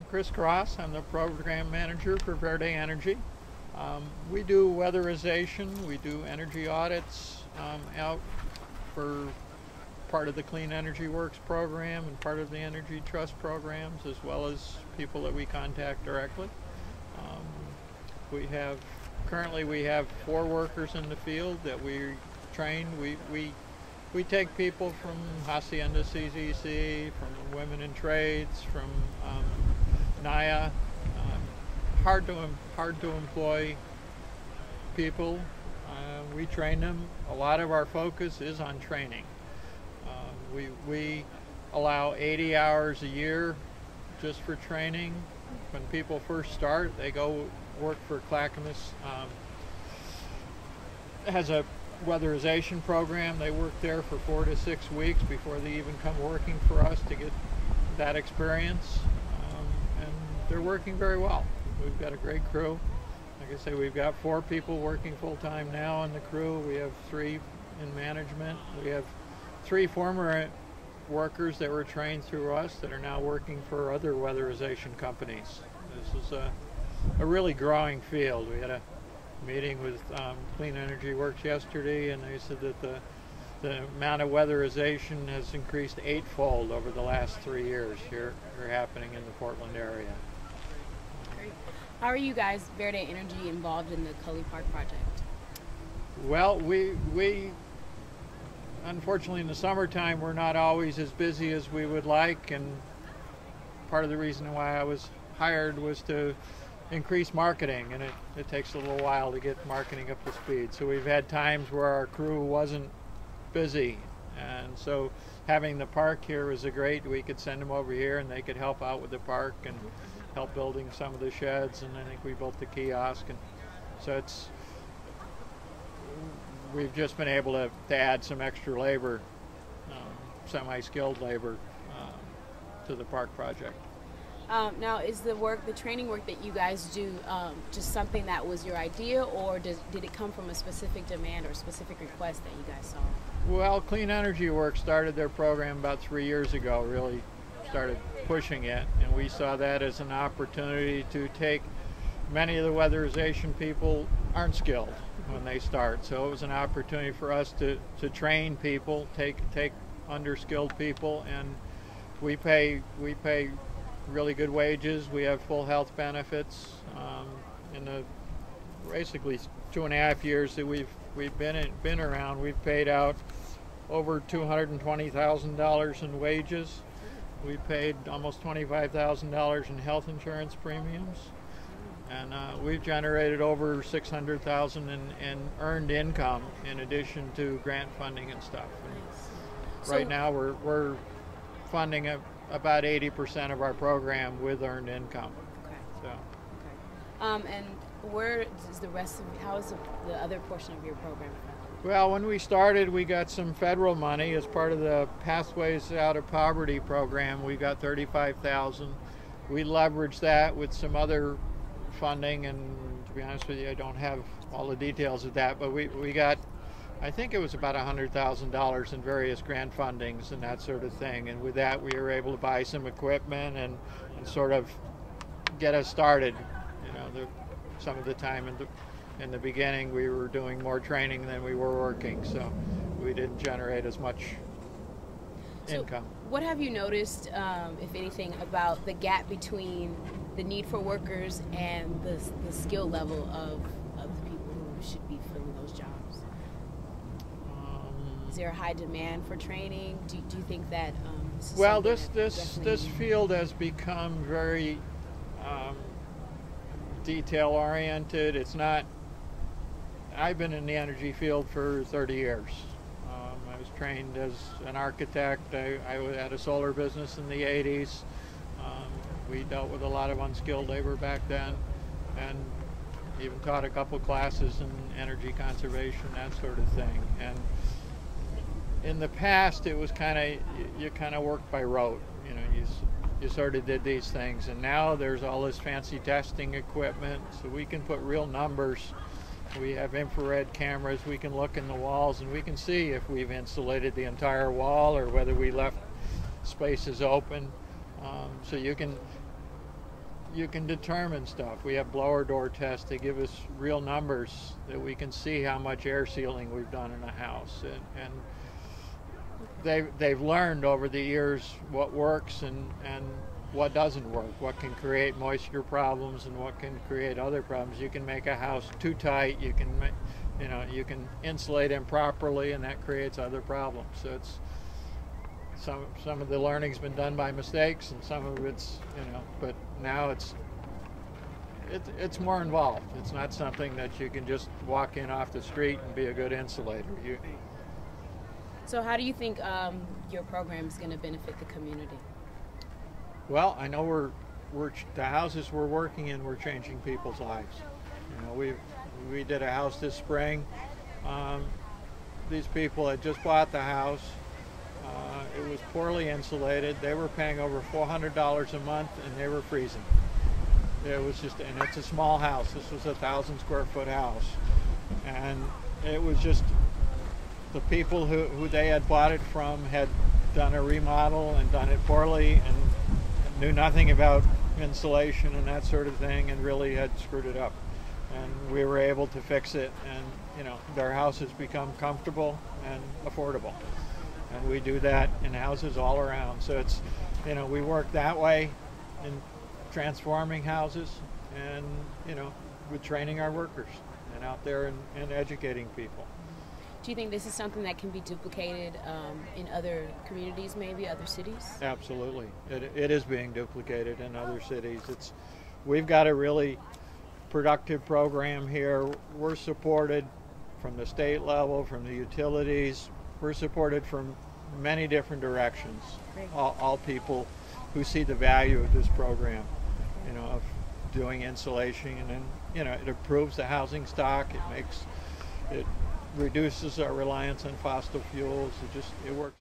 Chris Cross. I'm the program manager for Verde Energy. We do weatherization, we do energy audits out for part of the Clean Energy Works program and part of the Energy Trust programs, as well as people that we contact directly. Um, currently we have 4 workers in the field that we train. We take people from Hacienda CZC, from Women in Trades, from NIA, hard to employ people. We train them. A lot of our focus is on training. We allow 80 hours a year just for training. When people first start, they go work for Clackamas. Has a weatherization program. They work there for 4 to 6 weeks before they even come working for us to get that experience. And they're working very well. We've got a great crew. Like I say, we've got 4 people working full-time now on the crew. We have 3 in management. We have 3 former workers that were trained through us that are now working for other weatherization companies. This is a really growing field. We had a meeting with Clean Energy Works yesterday, and they said that the amount of weatherization has increased 8-fold over the last 3 years here happening in the Portland area. Great. How are you guys, Verde Energy, involved in the Cully Park project? Well, we unfortunately in the summertime we're not always as busy as we would like, and part of the reason why I was hired was to increase marketing, and it takes a little while to get marketing up to speed. So we've had times where our crew wasn't busy, and so having the park here was great. We could send them over here and they could help out with the park and help building some of the sheds, and I think we built the kiosk, and so we've just been able to add some extra labor, semi-skilled labor to the park project. Now, is the training work that you guys do just something that was your idea, or did it come from a specific demand or specific request that you guys saw? Well, Clean Energy Works started their program about 3 years ago, really started pushing it, and we saw that as an opportunity to take many of the weatherization people aren't skilled when they start, so it was an opportunity for us to train people, take underskilled people, and we pay really good wages. We have full health benefits. In the basically 2.5 years that we've been around, we've paid out over $220,000 in wages. We paid almost $25,000 in health insurance premiums, and we've generated over $600,000 in earned income in addition to grant funding and stuff. And right now we're funding about 80% of our program with earned income. Okay. So. Okay. And where is the rest of? How is the other portion of your program? Well, when we started, we got some federal money as part of the Pathways Out of Poverty program. We got $35,000. We leveraged that with some other funding, and to be honest with you, I don't have all the details of that, but we got, I think it was about $100,000 in various grant fundings and that sort of thing. And with that, we were able to buy some equipment and sort of get us started. You know, some of the time in the beginning, we were doing more training than we were working, so we didn't generate as much income. What have you noticed, if anything, about the gap between the need for workers and the skill level of the people who should be filling those jobs? Is there a high demand for training? Do you think that? Well, this field has become very detail oriented. It's not. I've been in the energy field for 30 years. I was trained as an architect. I had a solar business in the 80s. We dealt with a lot of unskilled labor back then, and even taught a couple classes in energy conservation, that sort of thing. And in the past, it was you kind of worked by rote. You know, you sort of did these things, and now there's all this fancy testing equipment, so we can put real numbers. We have infrared cameras. We can look in the walls, and we can see if we've insulated the entire wall or whether we left spaces open. So you can determine stuff. We have blower door tests. They give us real numbers that we can see how much air sealing we've done in a house, and they've learned over the years what works and what doesn't work, what can create moisture problems and what can create other problems. You can make a house too tight, you can you can insulate improperly, and that creates other problems. So it's some of the learning's been done by mistakes, and some of it's but now it's more involved. It's not something that you can just walk in off the street and be a good insulator. So how do you think your program is going to benefit the community? Well, I know the houses we're working in, we're changing people's lives. We did a house this spring. These people had just bought the house. It was poorly insulated. They were paying over $400 a month, and they were freezing. It was just, and it's a small house. This was a 1,000 square foot house, and it was just the people who they had bought it from had done a remodel and done it poorly and knew nothing about insulation and that sort of thing, and really had screwed it up. And we were able to fix it, and their house has become comfortable and affordable. And we do that in houses all around. So it's, we work that way in transforming houses, and with training our workers and out there and educating people. Do you think this is something that can be duplicated in other communities, maybe other cities? Absolutely. It is being duplicated in other cities. We've got a really productive program here. We're supported from the state level, from the utilities. We're supported from many different directions. All people who see the value of this program, of doing insulation, and it improves the housing stock. It reduces our reliance on fossil fuels. It works.